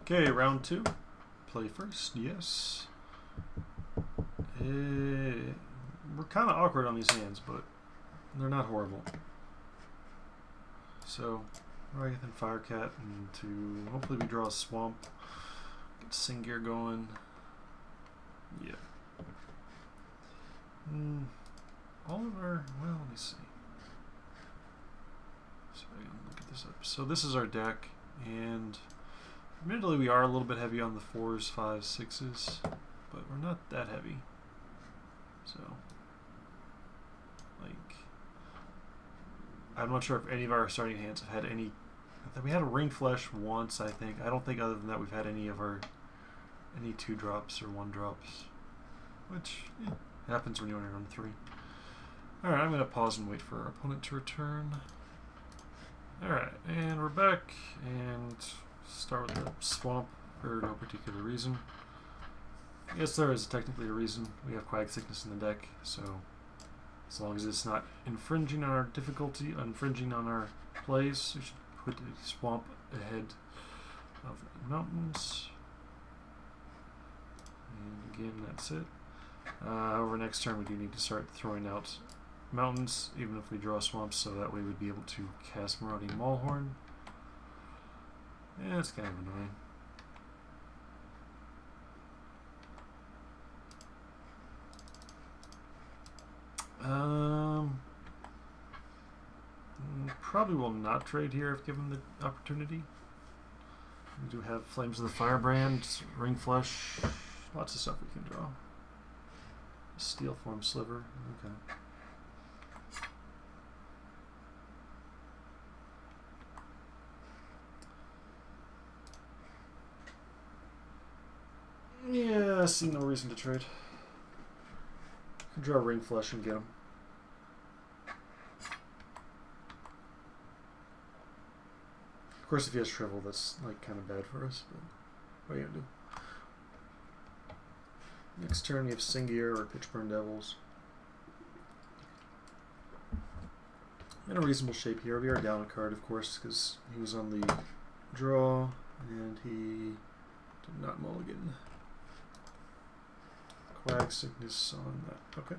Okay, round two. Play first, yes. We're kind of awkward on these hands, but they're not horrible. So, Ragath Firecat, and to hopefully we draw a swamp. Get Singir going. Yeah. All of our, well, let me see. So I can look at this up. So this is our deck, and admittedly we are a little bit heavy on the 4s, 5s, 6s, but we're not that heavy. So, like, I'm not sure if any of our starting hands have had any. We had a Ring Flesh once, I think. I don't think other than that we've had any of our 2-drops or 1-drops, which happens when you only run 3. Alright, I'm going to pause and wait for our opponent to return. Alright, and we're back, and start with the swamp for no particular reason. Yes, there is technically a reason. We have Quag Sickness in the deck, so as long as it's not infringing on our difficulty, infringing on our plays, we should put the swamp ahead of the mountains. And again, that's it. Over next turn, we do need to start throwing out mountains, even if we draw swamps, so that way we'd be able to cast Marauding Maulhorn. Yeah, it's kind of annoying. Probably will not trade here if given the opportunity. We do have Flames of the Firebrand, Ring Flesh, lots of stuff we can draw. Steel Form Sliver, okay. Yeah, I see no reason to trade. Could draw Ring Flesh and get him. Of course, if he has Shrivel, that's like kind of bad for us, but what are you gonna do? Next turn we have Singir or Pitchburn Devils. In a reasonable shape here. We are down a card, of course, because he was on the draw and he did not mulligan. Quag Sickness on that. Okay.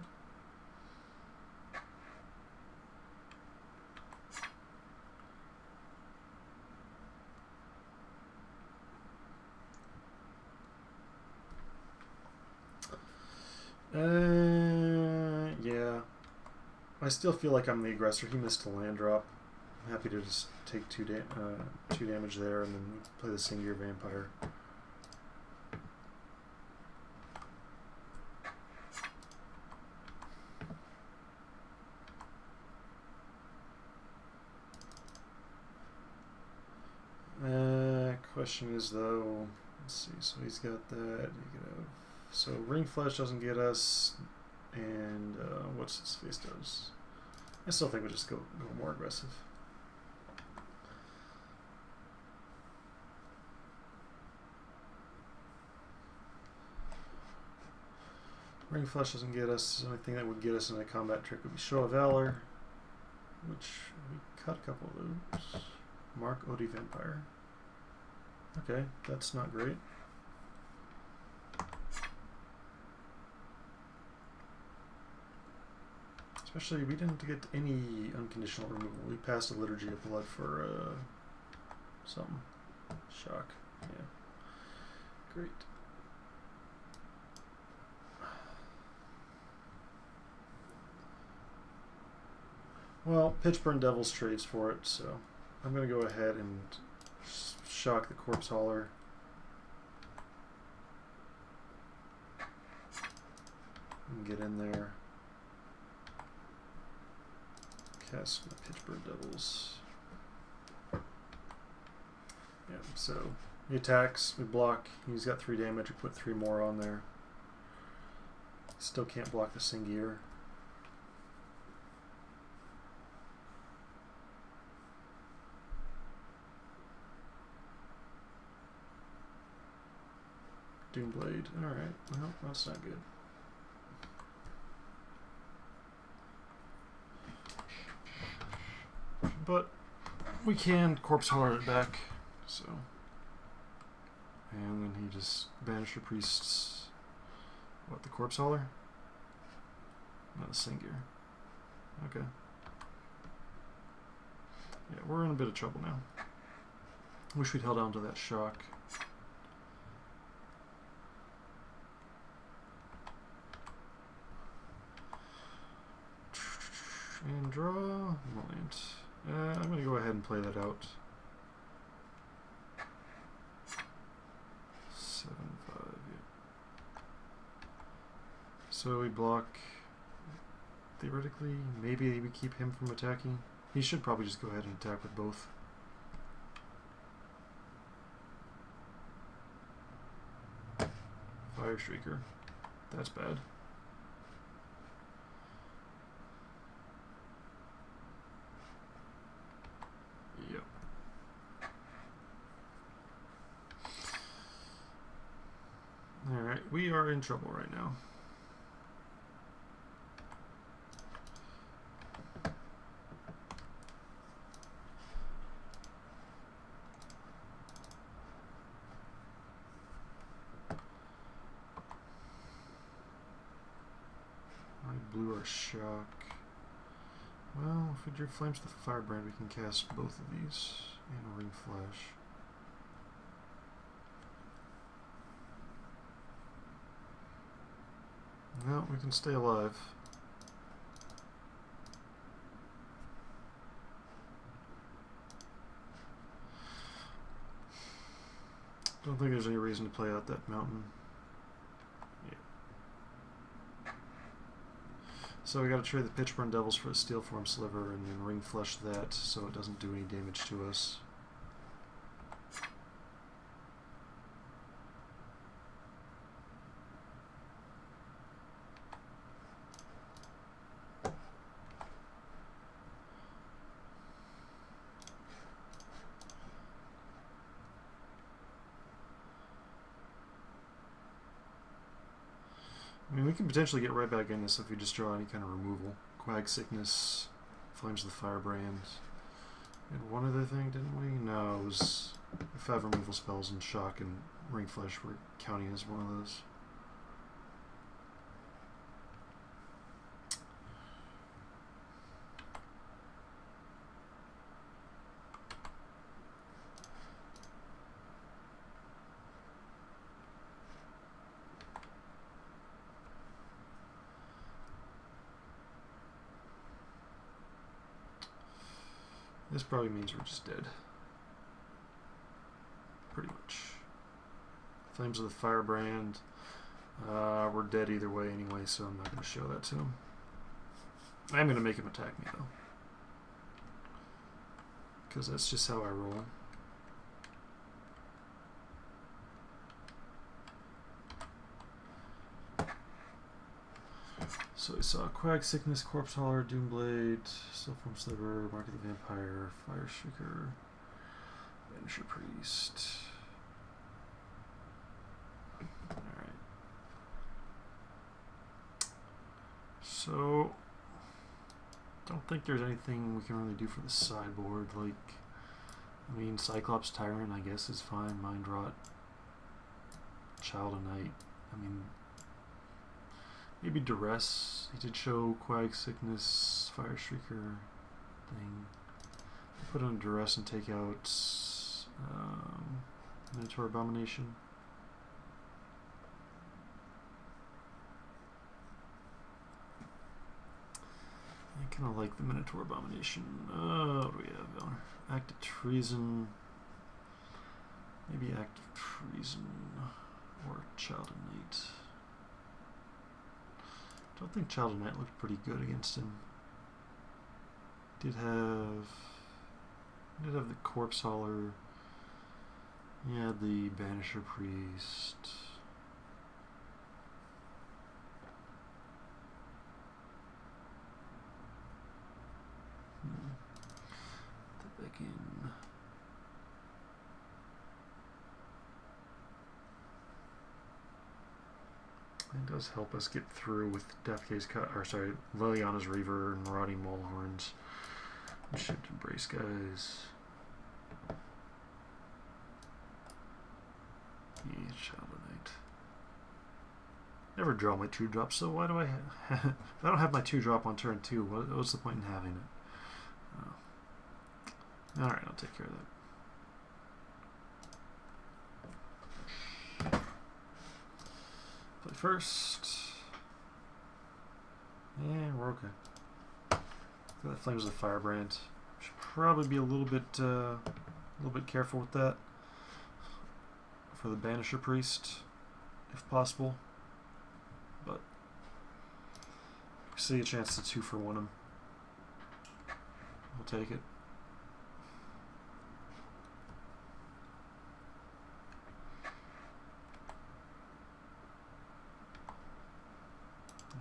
Yeah. I still feel like I'm the aggressor. He missed a land drop. I'm happy to just take 2 damage there and then play the Singir Vampire. Question is though, let's see, so he's got that, so Ring Flesh doesn't get us, and what's his face does? I still think we just go more aggressive. Ring Flesh doesn't get us. The only thing that would get us in a combat trick would be Show of Valor, which we cut a couple of those. Mark Odie Vampire. Okay, that's not great. Especially, we didn't get any unconditional removal. We passed a Liturgy of Blood for something. Shock. Yeah. Great. Well, Pitchburn Devils trades for it, so I'm going to go ahead and shock the Corpse Hauler. And get in there. Cast my Pitchburn Devils. Yeah, so he attacks, we block. He's got 3 damage, we put 3 more on there. Still can't block the Singir. Doomblade. Alright, well, that's not good. But we can Corpse Hauler it back, so And then he just Banisher Priests. What, the Corpse Hauler? Not a Sengir. Okay. Yeah, we're in a bit of trouble now. Wish we'd held on to that shock. And draw. Moment. I'm going to go ahead and play that out. 7-5. Yeah. So we block. Theoretically, maybe we keep him from attacking. He should probably just go ahead and attack with both. Fire Shrieker. That's bad. Yep. Alright, we are in trouble right now. Blew our shock. Well, if we drew Flames the Firebrand, we can cast both of these and a Ring Flash. No, we can stay alive. Don't think there's any reason to play out that mountain. So we got to trade the Pitchburn Devils for a Steel Form Sliver and then Ring Flush that so it doesn't do any damage to us. I mean, we can potentially get right back in this if we just draw any kind of removal. Quag Sickness, Flames of the Firebrand, and one other thing, didn't we? No, it was 5 removal spells and Shock and Ring Flash were counting as one of those. This probably means we're just dead. Pretty much. Flames of the Firebrand. We're dead either way anyway, so I'm not going to show that to him. I'm going to make him attack me, though. Because that's just how I roll. So we saw Quag Sickness, Corpse Hauler, Doomblade, Steel Form Sliver, Mark of the Vampire, Fire Shrieker, Banisher Priest. Alright. So, don't think there's anything we can really do for the sideboard. Like, I mean, Cyclops Tyrant, I guess, is fine. Mind Rot, Child of Night. I mean, maybe Duress. He did show Quag Sickness, Fire Shrieker thing. Put on Duress and take out Minotaur Abomination. I kind of like the Minotaur Abomination. What do we have? Act of Treason. Maybe Act of Treason or Child of Night. I don't think Child of Night looked pretty good against him. Did have the Corpse Hauler. Yeah, the Banisher Priest. Put that back in. It does help us get through with Deathgaze Cut, or sorry, Liliana's Reaver and Marauding Maulhorns. We should embrace, guys. Yeah. Shadow Knight. Never draw my 2-drop, so why do I if I don't have my 2-drop on turn 2, what's the point in having it? Oh. Alright, I'll take care of that. Play first. Yeah, we're okay. That Flames of the Firebrand. Should probably be a little bit careful with that for the Banisher Priest, if possible. But we see a chance to 2-for-1 him. We'll take it.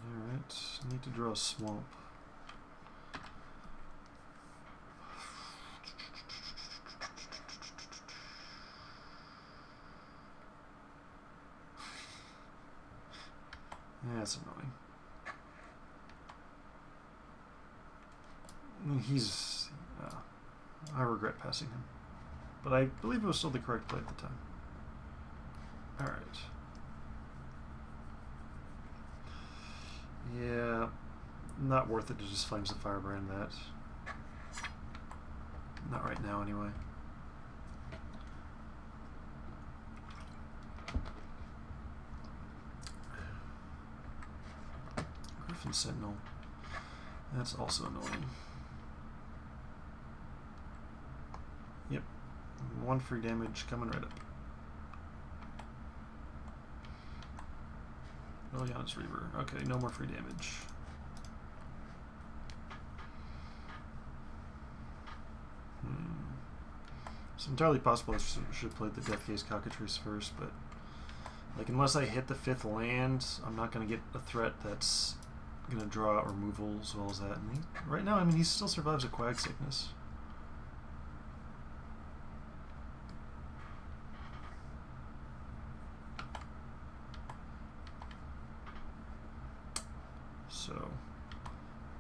Alright, need to draw a swamp. Yeah, that's annoying. I mean, he's... I regret passing him. But I believe it was still the correct play at the time. Alright. Yeah, not worth it to just Flames the Firebrand that. Not right now, anyway. Griffin Sentinel. That's also annoying. Yep. 1 free damage coming right up. Liliana's Reaver. Okay, no more free damage. It's entirely possible I should have played the Deathgaze Cockatrice first, but like unless I hit the 5th land, I'm not going to get a threat that's going to draw out removal as well as that. And right now, I mean, he still survives a Quag Sickness. So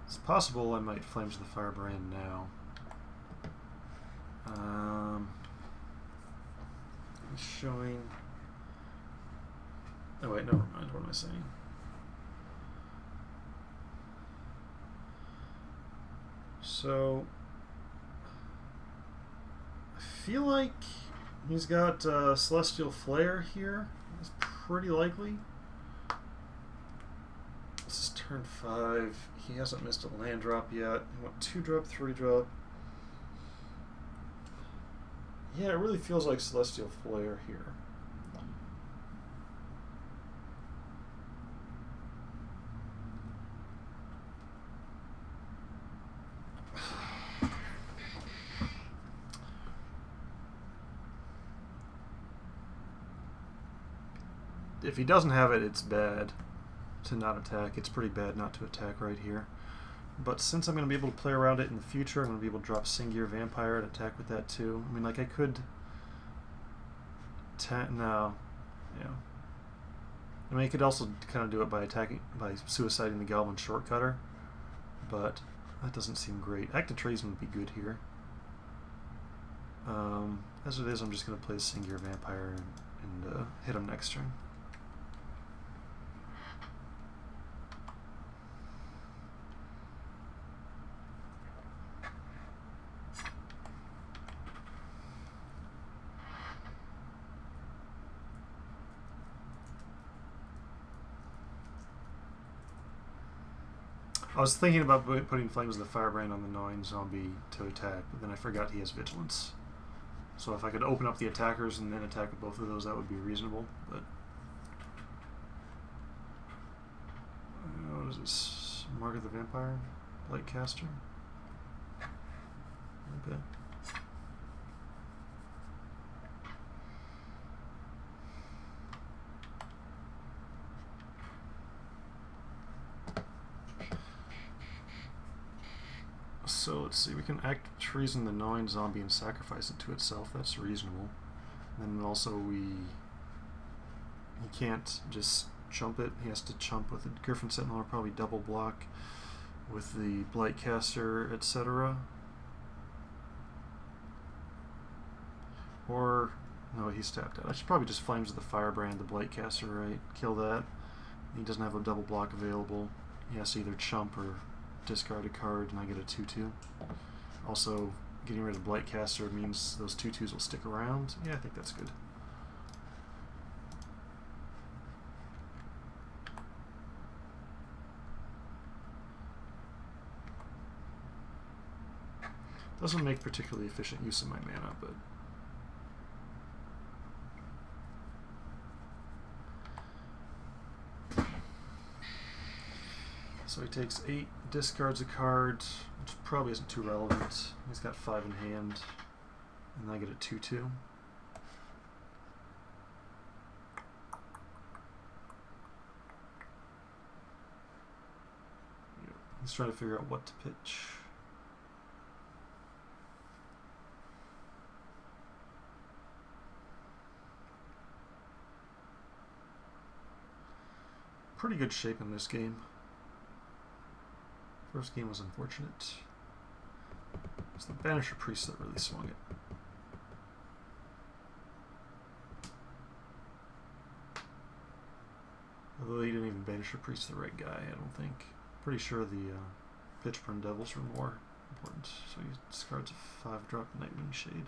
it's possible I might Flames the Firebrand now. Showing. Oh wait, never mind. What am I saying? So I feel like he's got Celestial Flare here. It's pretty likely. This is turn 5. He hasn't missed a land drop yet. He went 2-drop, 3-drop. Yeah, it really feels like Celestial Flare here. If he doesn't have it, it's bad to not attack. It's pretty bad not to attack right here. But since I'm going to be able to play around it in the future, I'm going to be able to drop Singir Vampire and attack with that too. I mean, like I could... No. Yeah. I mean, I could also kind of do it by attacking, by suiciding the Goblin Shortcutter. But that doesn't seem great. Act of Treason would be good here. As it is, I'm just going to play Singir Vampire and hit him next turn. I was thinking about putting Flames of the Firebrand on the Gnawing Zombie to attack, but then I forgot he has Vigilance. So if I could open up the attackers and then attack with both of those, that would be reasonable. But what is this? Margaret the Vampire? Lightcaster? Okay. So let's see, we can Act of Treason the Gnawing Zombie and sacrifice it to itself. That's reasonable. And then also he can't just chump it. He has to chump with the Griffin Sentinel or probably double block with the Blightcaster, etc. Or No, he's tapped out. I should probably just Flames of the Firebrand, the Blightcaster, right? Kill that. He doesn't have a double block available. He has to either chump or discard a card, and I get a 2/2. Also, getting rid of Blightcaster means those 2/2s will stick around. Yeah, I think that's good. Doesn't make particularly efficient use of my mana, but so he takes 8, discards a card, which probably isn't too relevant. He's got 5 in hand, and I get a 2/2. He's trying to figure out what to pitch. Pretty good shape in this game. First game was unfortunate. It's the Banisher Priest that really swung it. Although he didn't even Banisher Priest the right guy, I don't think. Pretty sure the Pitchburn Devils were more important. So he discards a 5-drop Nightwing Shade.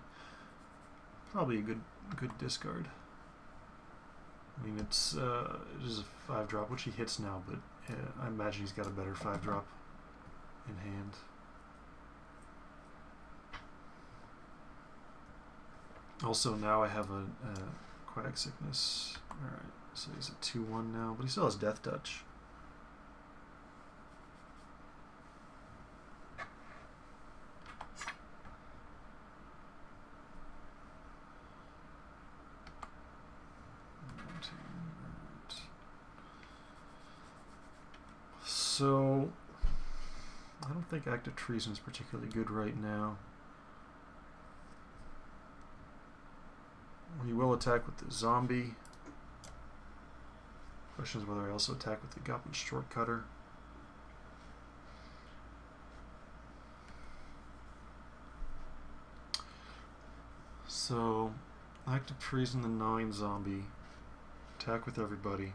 Probably a good discard. I mean, it is a 5-drop, which he hits now, but I imagine he's got a better 5-drop in hand. Also, now I have a Quag Sickness. Alright, so he's at 2/1 now, but he still has Death Touch. So, I don't think Act of Treason is particularly good right now. We will attack with the zombie. Question is whether I also attack with the Goblin Shortcutter. So, Act of Treason, the Gnawing Zombie. Attack with everybody.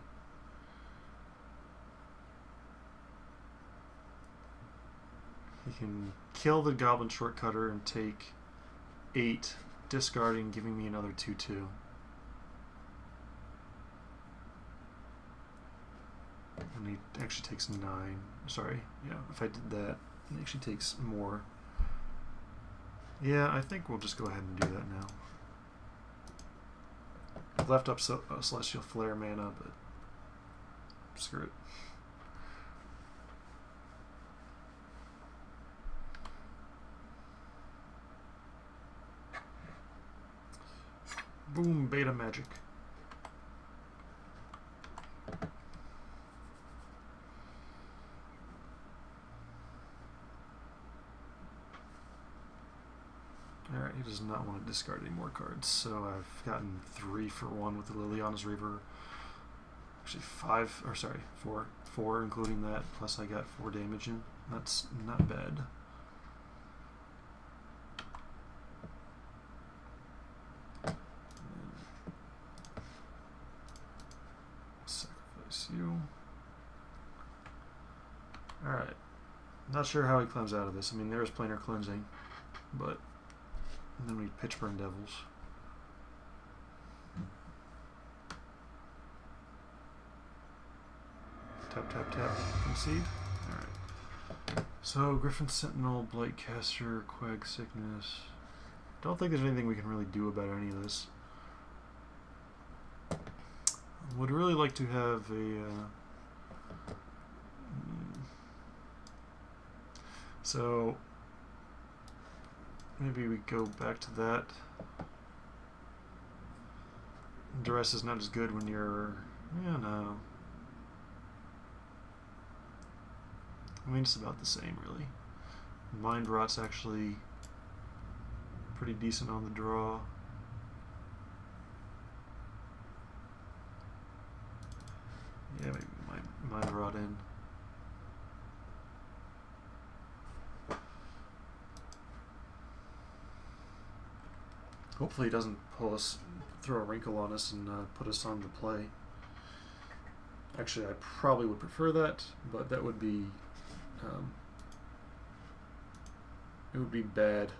He can kill the Goblin Shortcutter and take 8, discarding, giving me another 2/2. And he actually takes 9. Sorry, yeah, if I did that, he actually takes more. Yeah, I think we'll just go ahead and do that now. I've left up Celestial Flare mana, but screw it. Boom, Beta Magic. Alright, he does not want to discard any more cards, so I've gotten 3 for 1 with the Liliana's Reaver. Actually 4 including that, plus I got 4 damage in. That's not bad. Sacrifice you. Alright. Not sure how he climbs out of this. I mean, there is Planar Cleansing, but and then we Pitchburn Devils. Tap, tap, tap. Concede. Alright. So, Griffin Sentinel, Blightcaster, Quag Sickness. Don't think there's anything we can really do about any of this. Would really like to have a... so... maybe we go back to that. Duress is not as good when you're... yeah, no. I mean, it's about the same, really. Mind Rot's actually pretty decent on the draw. Yeah, maybe Mind Rot in. Hopefully he doesn't pull us throw a wrinkle on us and put us on the play. Actually, I probably would prefer that, but that would be it would be bad.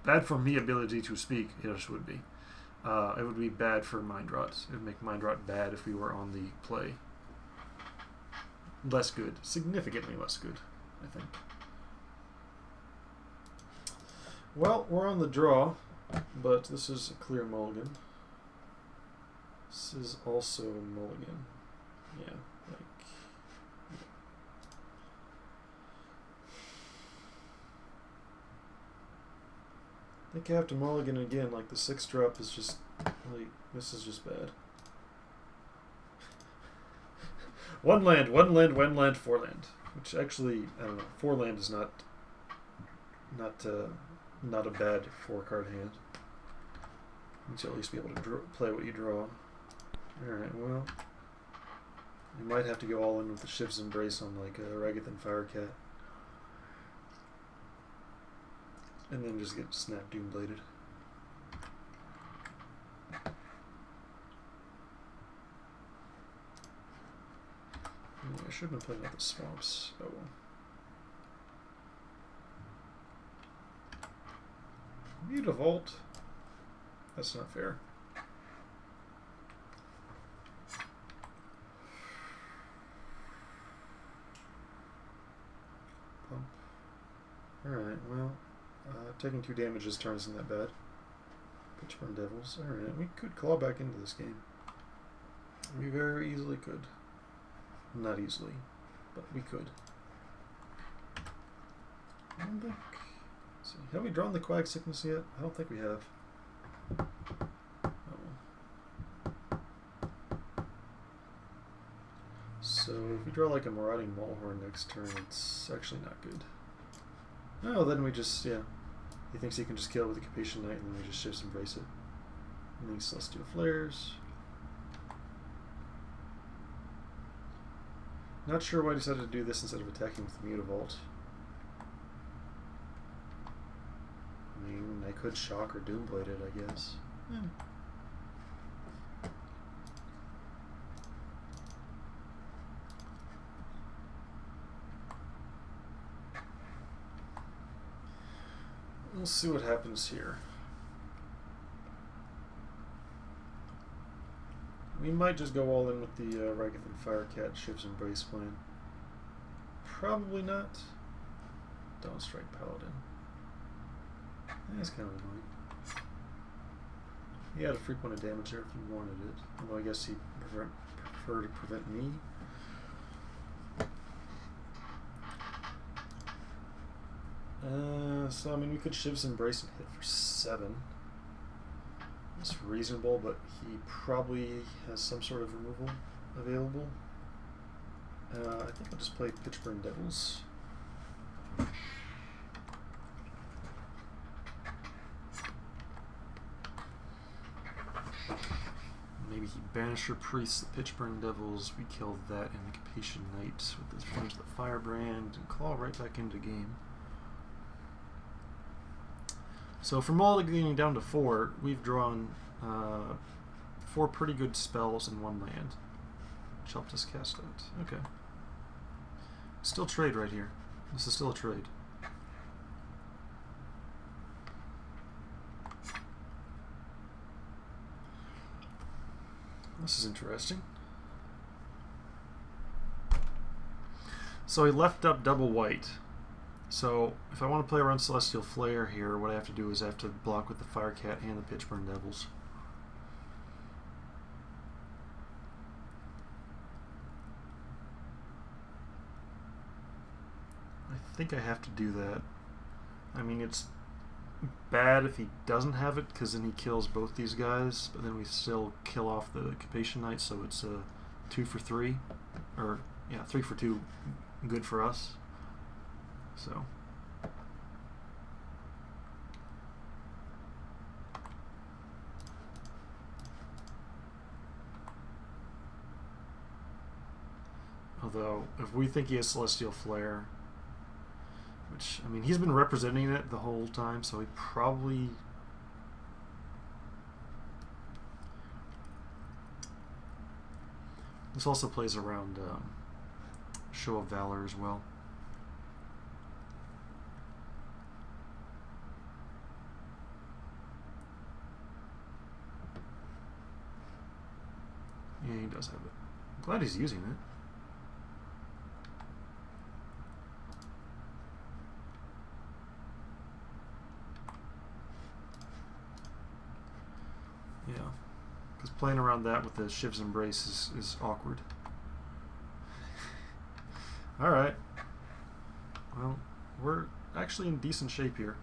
Bad for me ability to speak, it just would be. It would be bad for mind rot. It would make mind rot bad if we were on the play. Less good. Significantly less good, I think. Well, we're on the draw, but this is a clear mulligan. This is also a mulligan. Yeah, like... I think I have to mulligan again, like the 6 drop is just, like, this is just bad. 1 land, 1 land, 1 land, 4 land. Which actually, I don't know, 4 land is not a bad 4-card hand. You should at least be able to play what you draw. Alright, well, you might have to go all in with the Shiv's Embrace on like a Ragathon Firecat. And then just get Snap Doombladed. I should have been playing out the Swamps. Oh well. Mutavault. That's not fair. Pump. Alright, well, taking 2 damage this turn isn't that bad. Pitchburn Devils. Alright, we could claw back into this game. We very easily could. Not easily, but we could. I don't think... See, have we drawn the Quag Sickness yet? I don't think we have. Oh. So if we draw like a Marauding Maulhorn next turn, it's actually not good. No, then we just, yeah. He thinks he can just kill it with a Capation Knight, and then we just Shiv's Embrace it. And these Celestial Flares. Not sure why I decided to do this instead of attacking with the Mutavault. I mean, I could Shock or Doomblade it, I guess. We'll see what happens here. We might just go all in with the Ragathon Firecat Shiv's Embrace plan. Probably not. Don't Strike Paladin. That's kind of annoying. He had a free point of damage there if he wanted it. Although I guess he'd prefer to prevent me. So, I mean, we could Shiv's Embrace and hit for 7. It's reasonable, but he probably has some sort of removal available. I think I'll just play Pitchburn Devils. Maybe he Banisher Priests the Pitchburn Devils. We kill that and the Capation Knight with this Flames of the Firebrand and claw right back into game. So from mulliganing down to 4, we've drawn 4 pretty good spells in 1 land. Which helped us cast that. Okay. Still trade right here. This is still a trade. This is interesting. So he left up double white. So if I want to play around Celestial Flare here, what I have to do is I have to block with the Firecat and the Pitchburn Devils. I think I have to do that. I mean, it's bad if he doesn't have it, because then he kills both these guys, but then we still kill off the Capation Knight, so it's a 2 for 3. Or, yeah, 3 for 2 good for us. So. Although, if we think he has Celestial Flare, which, I mean, he's been representing it the whole time, so he probably... This also plays around Show of Valor as well. Yeah, he does have it. I'm glad he's using it. Yeah, because playing around that with the Shiv's Embrace is awkward. Alright. Well, we're actually in decent shape here.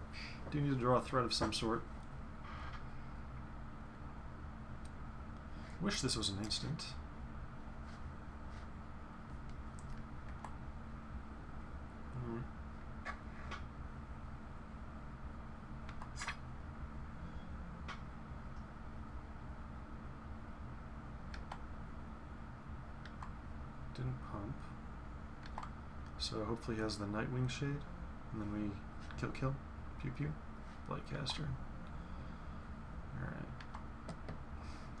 Do need to draw a threat of some sort. Wish this was an instant. Didn't pump. So hopefully he has the Nightwing Shade. And then we kill. Pew pew. Blightcaster. Alright.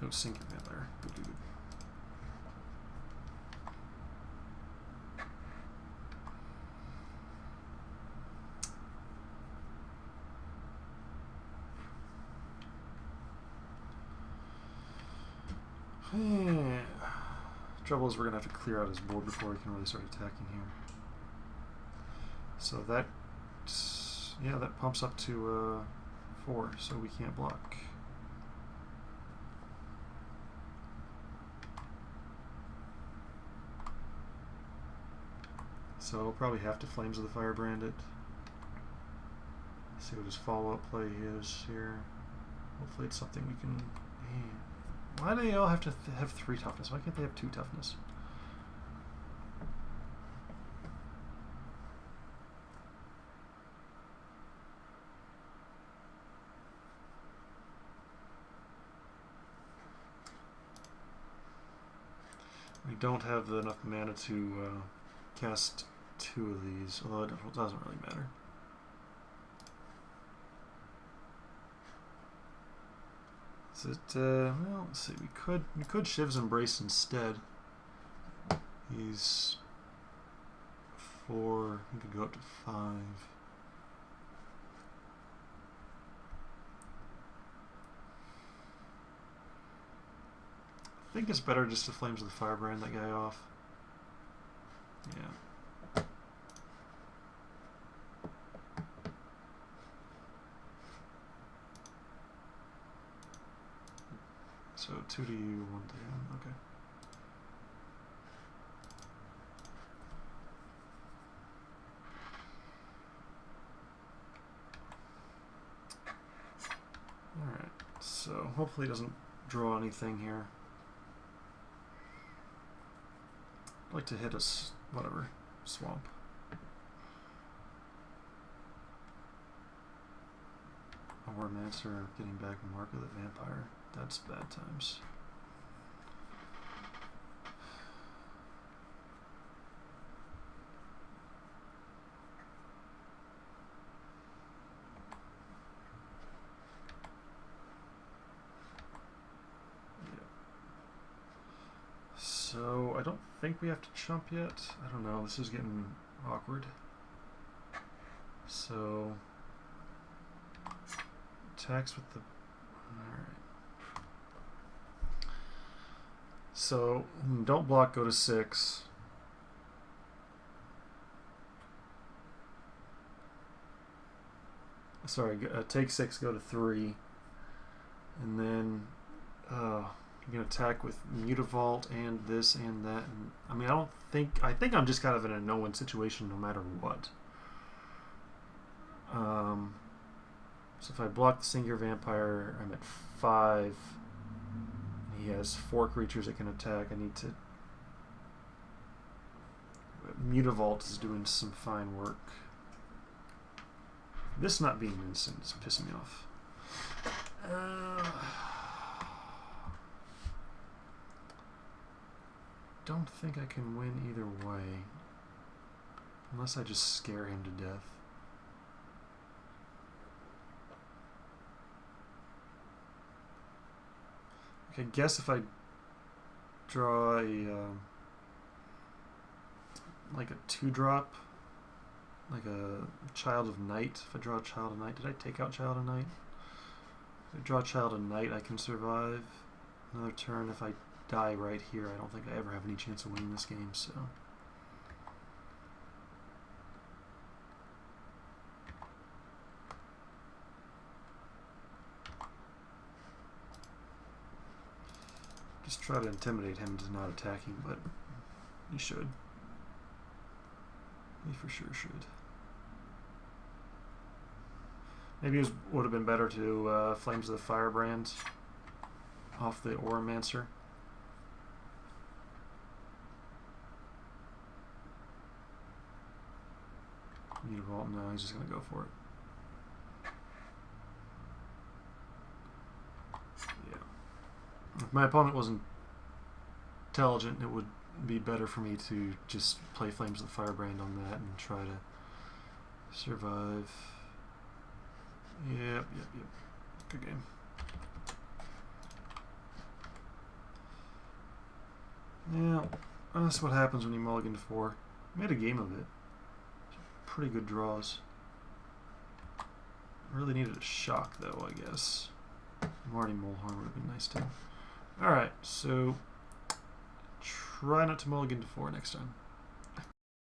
No Sinking Vampire. Good. Trouble is we're gonna have to clear out his board before we can really start attacking here. So that, yeah, that pumps up to 4, so we can't block. So we'll probably have to Flames of the Firebrand it. See what his follow-up play is here. Hopefully it's something we can... Man. Why do they all have to have 3 toughness? Why can't they have 2 toughness? We don't have enough mana to cast 2 of these, although it doesn't really matter. Is it, well, let's see, we could Shiv's Embrace instead. He's 4, he could go up to 5. I think it's better just to Flames of the Firebrand that guy off. Yeah. So 2 to you, 1 to him, okay. Alright, so hopefully he doesn't draw anything here. I'd like to hit us, whatever, swamp. Or Mancer getting back Mark of the Vampire. That's bad times. So I don't think we have to chump yet. I don't know. This is getting awkward. So attacks with the... Alright. So don't block, go to 6. Sorry, take 6, go to 3. And then you can attack with Mutavault and this and that. And, I mean, I think I'm just kind of in a no-win situation no matter what. So if I block the Singular Vampire, I'm at 5. He has 4 creatures that can attack. I need to... Mutavault is doing some fine work. This not being instant is pissing me off. don't think I can win either way. Unless I just scare him to death. I guess if I draw a like a 2-drop, like a Child of Night. If I draw a Child of Night, did I take out Child of Night? If I draw Child of Night, I can survive another turn. If I die right here, I don't think I ever have any chance of winning this game, so. Just try to intimidate him into not attacking, but he should. He for sure should. Maybe it would have been better to Flames of the Firebrand off the Auramancer. Mutavault, no, he's just going to go for it. Yeah. If my opponent wasn't intelligent, it would be better for me to just play Flames of the Firebrand on that and try to survive. Yep. Good game. Yeah, that's what happens when you mulligan to 4. Made a game of it. Pretty good draws. Really needed a shock though, I guess. Marty Mulharm would have been nice too. Alright, so try not to mulligan to 4 next time.